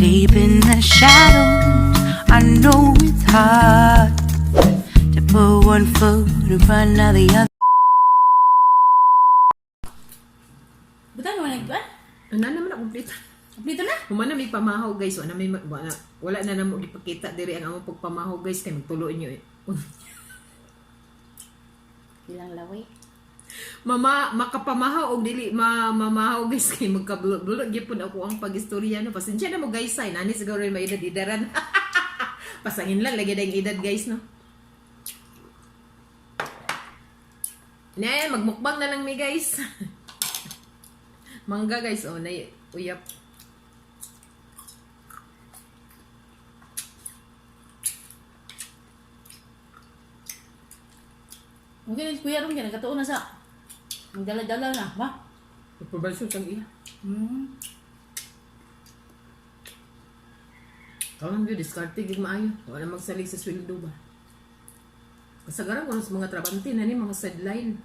Deep in the shadows, I know it's hard to put one foot in front of the other. Buta naman nagkuhan? Ano naman ako complete. Kompleto na? Humana may pamahaw guys, wala na namo gipakita diri ang among pagpamahaw guys kay magtuloy niyo eh. Ilang laway? Mama makapamahaw og dili mamahaw guys kay magkabulog gyud ako ang pagistorya no. Pasensya na mo guys ay nani siguro may edad-edaran. Pasangin lang lagi dayong edad guys no. Ne, magmukbang na lang mi guys. Mangga guys oh na uyap. Mungkin kuya ron kaya nagkatuon na sa magdala-dala na, ba? Pagpabasyon sang iya. Tawang yun, diskarte gid maayo. Wala magsalig sa sweldo ba? Kasagaran ko sa mga trabante na ni mga sideline.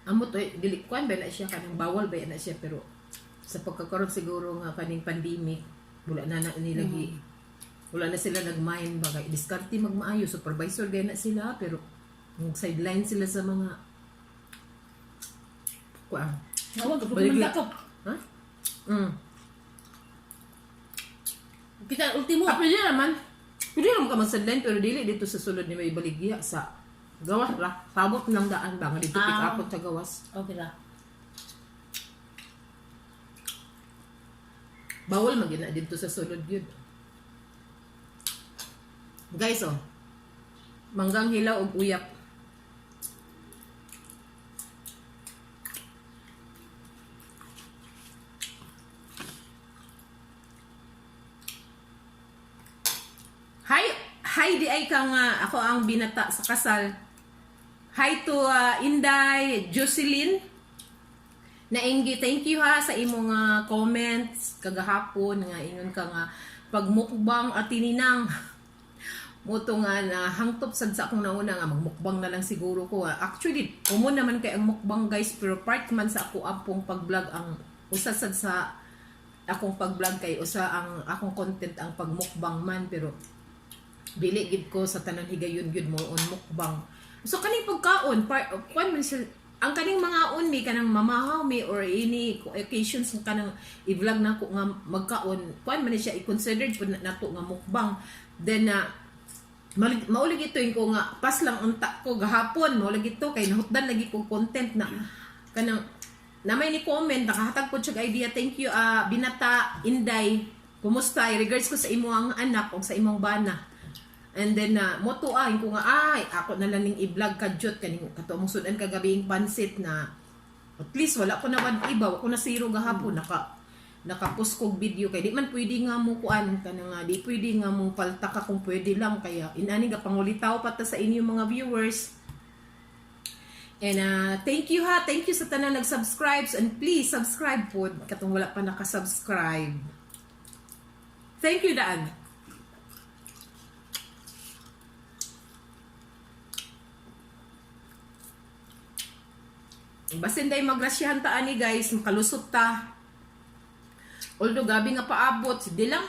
Amot dili kuan ba na siya kanang bawal ba na siya pero sa pagkakaroon siguro nga kaning pandemic wala na nilagi. Wala na sila nagmain bagay. Diskarte magmaayo, supervisor gaya na sila pero sideline sila sa mga kuan. Nawag ka pumunta ko. Ha? Kita ultimo. Pwede naman. Pwede naman ka mag-sideline pero dili dito sa sulod ni may baligya sa gawas ra. Sabot ng daan ba nga dito pick up sa gawas. Okay ra. Bawal magina dito sa sulod yun. Guys oh. Manggang hilaw og uyap. Hi di ay kang ako ang binata sa kasal. Hi to Inday, Jocelyn. Nainggi, thank you ha sa imong comments kagahapon nga ingon ka nga pagmukbang at tininang moto nga na hangtop sad sa akong nauna nga magmukbang na lang siguro ko. Actually, umo naman kay ang mukbang guys pero part man sa ako apong pag-vlog ang usa sad sa akong pag-vlog kay usa ang akong content ang pagmukbang man pero dili gid ko sa tanan higayon gyud mo on mukbang. So kaning pagkaon kuan man siya ang kaning mga on mi kanang mamahaw mi or any occasions kanang i-vlog nako nga magkaon kuan man siya i-considered pud nato nga mukbang. Then maulig ito ko nga pas lang unta ko gahapon maulig ito kay nahutdan lagi ko content na kanang na may ni comment nakahatag po siya idea. Thank you Binata Inday, kumusta? I-regards ko sa imo ang anak o sa imong bana. And then motuan ko nga ay ako na lang ning i-vlog kadyot kaning kato mong sudan kagabing pansit na at least wala ko na wad iba ko na zero gahapon naka-post kog video kay di man pwede nga mo kuan kanang di pwede nga mo palta ka kung pwede lang kaya inani ga pangulitaw pata sa inyo mga viewers. And thank you ha, thank you sa tanan nag-subscribes and please subscribe po katong wala pa naka-subscribe. Thank you Daan. Basin day magrasyahan ta ani guys, makalusot ta. Although gabi nga paabot, di lang.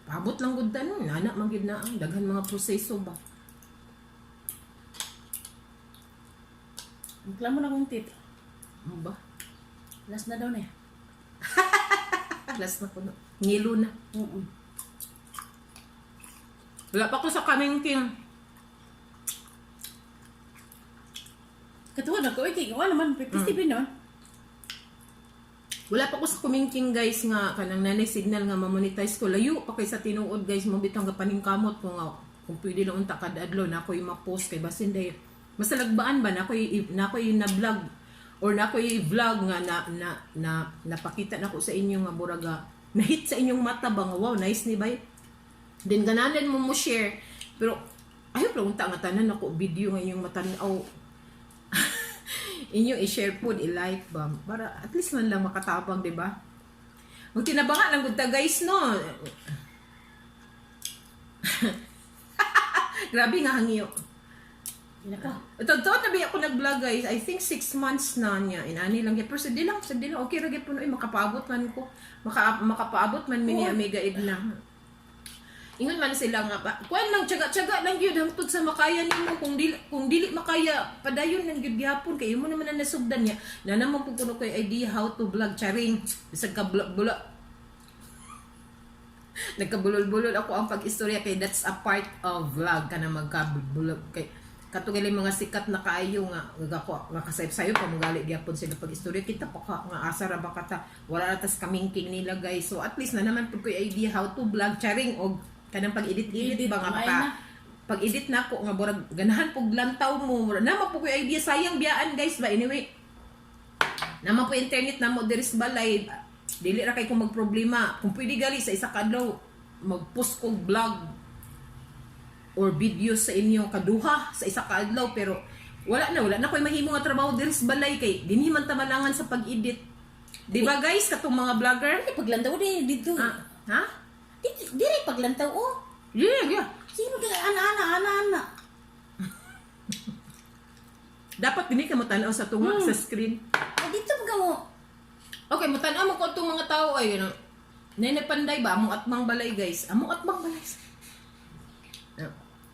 Paabot lang gud ta no, nana man gid na ang daghan mga proseso ba. Reklamo na kong tit. Ano ba? Last na daw na. Last na ko no. Ngilo na. Wala pa ko sa kamingking. Katuwa na ko, wala naman, festival naman. Wala pa ko sa kumingking guys nga kanang nanay signal nga ma-monetize ko. Layo pa kay sa tinuod guys, mabitang gapaning kamot ko nga kung pwede lang unta kada adlaw na ako yung ma-post kay basin day. Basta lagbaan ba na ako yung na-vlog or na ako yung vlog nga napakita na ko sa inyo nga buraga na-hit sa inyong mata ba nga wow, nice ni bay. Then gananan mo share. Pero ayaw pa unta nga tanan ako video nga inyong matanaw. Inyo i-share po, i-like ba para at least man lang makatabang, di ba? Magtinabangan lang gud ta guys no. Grabe nga hangyo. Nako. Ito tabi ako nag-vlog guys. I think 6 months na niya. Inani lang gyud. Pero sa dilang okay ra gyud puno makapaabot man ko. Makapaabot man mi ni Amega Edna. Ingon man sila nga ba. Kuan lang tiyaga-tiyaga lang gyud hangtod sa makaya nimo kung dili makaya padayon lang gyud gyapon kay imo naman na nasugdan niya. Na naman pud kuno koy idea how to vlog charing. Bisag ka bula. Nagkabulol-bulol ako ang pag-istorya kay that's a part of vlog kana magkabulol kay katong mga sikat na kaayo nga nakasayop-sayop pa magali gyapon sila pag-istorya kita pa nga asa ra ba kata wala tas kamingking nila guys. So at least na naman pud koy idea how to vlog charing og kanang pag-edit ba nga pag-edit na ko nga burag ganahan pug lantaw mo nama po ko idea sayang biyaan guys ba anyway nama po internet na mo diri sa balay dili ra kay ko magproblema kung pwede gali sa isa ka adlaw mag-post kog vlog or video sa inyo kaduha sa isa ka adlaw pero wala na koy mahimo nga trabaho diri sa balay kay dinhi man ta malangan sa pag-edit di ba guys katong mga vlogger Paglantaw din dito. ha Diri paglantaw oh. yeah. Sino ka ana. Dapat dini ka matanaw sa tunga sa screen. Dito ka mo. Okay, matanaw mo ko itong mga tao ay ano. Nanapanday ba among atmang balay guys? Among atmang balay.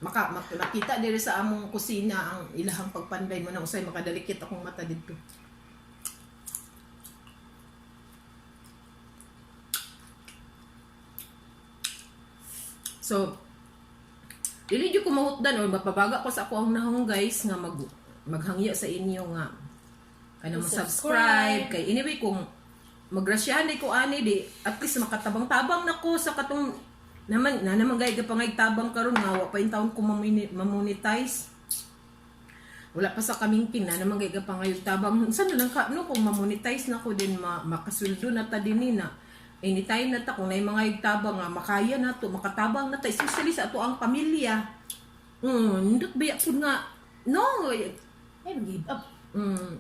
Makita diri sa among kusina ang ilahang pagpanday mo na usay makadalikit akong mata dito. So, dili jud ko mahutdan or mapabaga ko sa ako ang nahong guys nga maghangyo sa inyo nga kanang subscribe kay anyway kung magrasyahan ko ani di at least makatabang-tabang nako sa katong naman gay pangay tabang karon nga wa pa in taon ko mamonetize wala pa sa kamingking na naman gay pangay tabang unsa na lang ka no kung mamonetize nako din makasweldo na ta dinhi na anytime na ta kung nay mga igtabang nga makaya na to makatabang na ta especially sa ato ang pamilya ndot biya pud nga no Give up.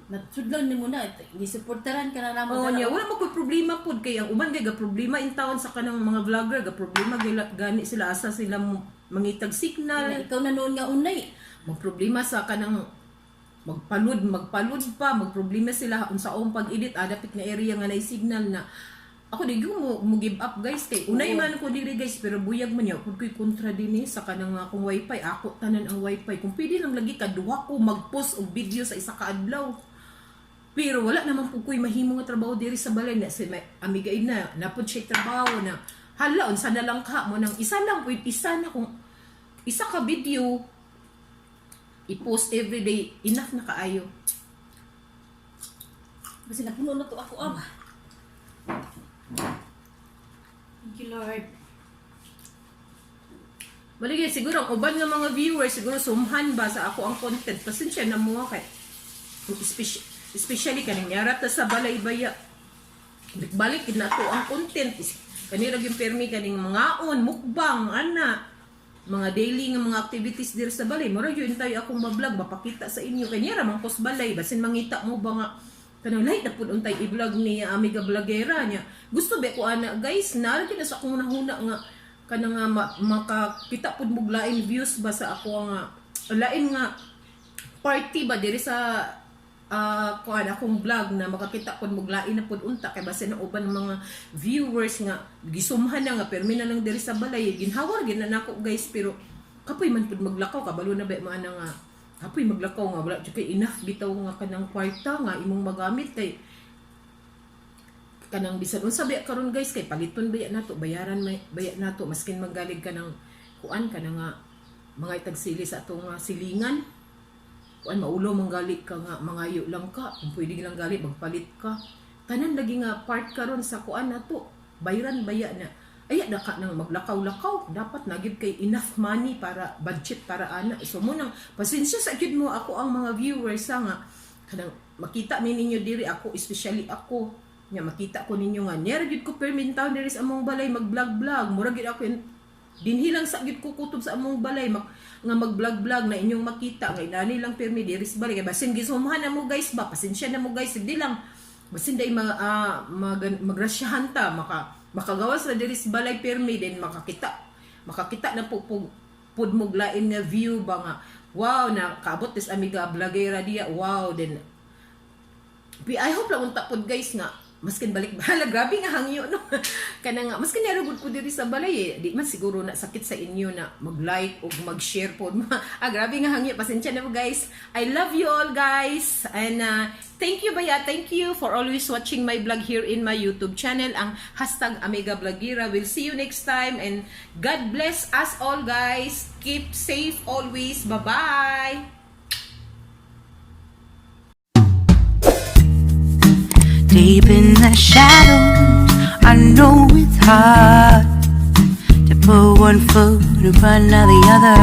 Natsudlan ni mo na. Gisuportaran ka na naman. Oo niya, wala mo ko problema pud kay ang uban kay ga problema in taon sa kanang mga vlogger ga problema gani sila asa sila mangitag signal. Ikaw na noon nga unay. Mag problema sa kanang magpalud pa magproblema sila unsaong pag-edit dapit nga area nga nay signal na ako di mo give up guys kay unay man ko diri guys pero buyag man niya pud koy kontra dinhi sa kanang akong wifi ako tanan ang wifi kung pwede lang lagi ka duha ko mag-post og video sa isa ka adlaw pero wala naman pud koy mahimo nga trabaho diri sa balay na si Amega ina na pud siya trabaho na hala unsa na lang ka mo nang isa lang pud isa na kung isa ka video i-post everyday enough na kaayo Kasi napuno na to ako Thank you, Lord. Maligay, siguro ang uban nga mga viewers, siguro sumhan ba sa ako ang content. Pasensya na mo kay especially kaning yara ta sa balay baya. Balik na to ang content. Kanira yung permi kaning mga mukbang, mga daily nga mga activities diri sa balay. Mura yun tayo akong ma-vlog, mapakita sa inyo. Kanya ramang kos balay, basin mangita mo ba nga kanang light na pud untay i-vlog ni Amega Vlogera niya. Gusto ba ko guys, naragin na sa akong nahuna nga kanang makakita pud mo lain views ba sa ako nga lain nga party ba diri sa akong vlog na makakita pud mo lain na pud unta kay basin ang uban mga viewers nga gisumhan na nga permi na lang diri sa balay ginhawar gid na nako guys pero kapoy man pud maglakaw kabalo na ba man nga apoy maglakaw nga wala jud kay enough bitaw nga kanang kwarta nga imong magamit kay kanang bisan unsa ba karon guys kay paliton baya nato bayaran baya nato maskin manggalig ka ng kuan ka nga mga itagsili sa atong silingan kuan maulo manggali ka nga mangayo lang ka kung pwede lang gali magpalit ka tanan lagi nga part karon sa kuan nato bayaran baya na ay da ka nang maglakaw-lakaw dapat nagid kay enough money para budget para ana so mo nang pasensya sa gid mo ako ang mga viewers nga kanang makita ninyo diri ako especially ako nya makita ko ninyo nga near gid ko permintaw diri sa among balay mag-vlog mura gid ako dinhi lang sa gid ko kutob sa among balay nga mag-vlog na inyong makita nga inani lang permi diri sa balay kay basin gisumhan na mo guys ba pasensya na mo guys hindi lang basin day magrasyahan ta makagawas na diri sa balay permi din makakita na pud mo lain nga view ba nga wow, na kaabot this Amega Vlogera diya. Wow, then I hope lang unta pod guys nga maskin balik bala, grabe nga hangyo no. Kana nga maskin narugod po diri sa balay di man siguro na sakit sa inyo na mag-like o mag-share pod. Grabe nga hangyo, pasensya na po guys. I love you all guys, and thank you baya, thank you for always watching my vlog here in my YouTube channel, ang #Amega Vlogera. We'll see you next time, and God bless us all guys. Keep safe always. Bye bye. Deep in the shadows, I know it's hard to put one foot in front of the other.